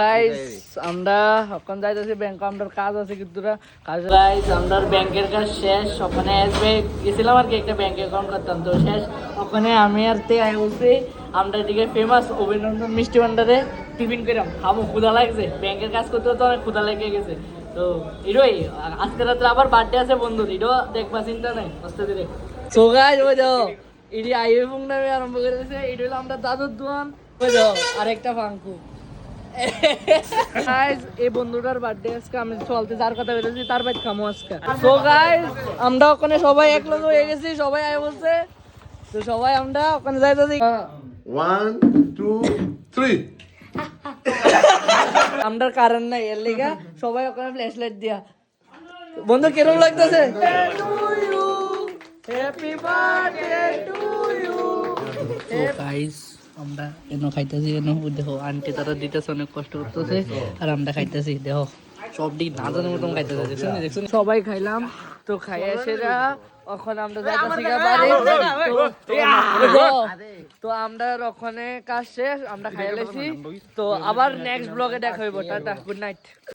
Guys আমরা এখন যাইতেছি ব্যাংকে, আমাদের কাজ আছে কিন্তু কাজ। গাইস আমরা ব্যাংকের কাজ শেষ, ওখানে আসবে গেছিলাম আর কি, একটা ব্যাংক অ্যাকাউন্ট করতাম তো শেষ। ওখানে আমি আর তে আই বলছি আমরা দিকে ফেমাস অভিনন্দন মিষ্টি ভান্ডারে টিফিন করাম খাবো, ক্ষুধা লাগছে, ব্যাংকের কাজ করতে তো অনেক ক্ষুধা লেগে গেছে। তো এটাই আজকে রাত্রে আবার বার্থডে আছে বন্ধুর, এটাও দেখবা, চিন্তা নেই আস্তে ধীরে। সো গাইস ওই যাও এটি আইফোন নামে আরম্ভ করে দিয়েছে, এটা হলো আমরা দাদুর দোয়ান, ওই যাও আরেকটা ফাঙ্কু। গাইস এই বন্ধুটার বার্থডে আজকে, আমি চলতে যার কথা বলেছি তার বাইক খামো আজকে। সো গাইস আমরা ওখানে সবাই এক লগে হয়ে গেছি, সবাই আয় বলছে, তো সবাই আমরা ওখানে যাইতেছি। 1 2 3 আমরা কারণ নাই এর লিগা সবাই ওখানে ফ্ল্যাশ লাইট দিয়া। বন্ধু কিরকম লাগতেছে? Happy birthday to you. তো গাইস আমরা এনো খাইতেছি, এনো দেখো আন্টি তারা দিতেছে, অনেক কষ্ট করতেছে আর আমরা খাইতেছি, দেখো সব দিক না জানার মতন খাইতেছে, দেখছেন দেখছেন সবাই খাইলাম। তো খাই এসে এখন আমরা যাইতেছি তো আমরা ওখানে কাজ শেষ, আমরা খাইয়া লেছি। তো আবার নেক্সট ব্লগে দেখা হইব, টাটা, গুড নাইট।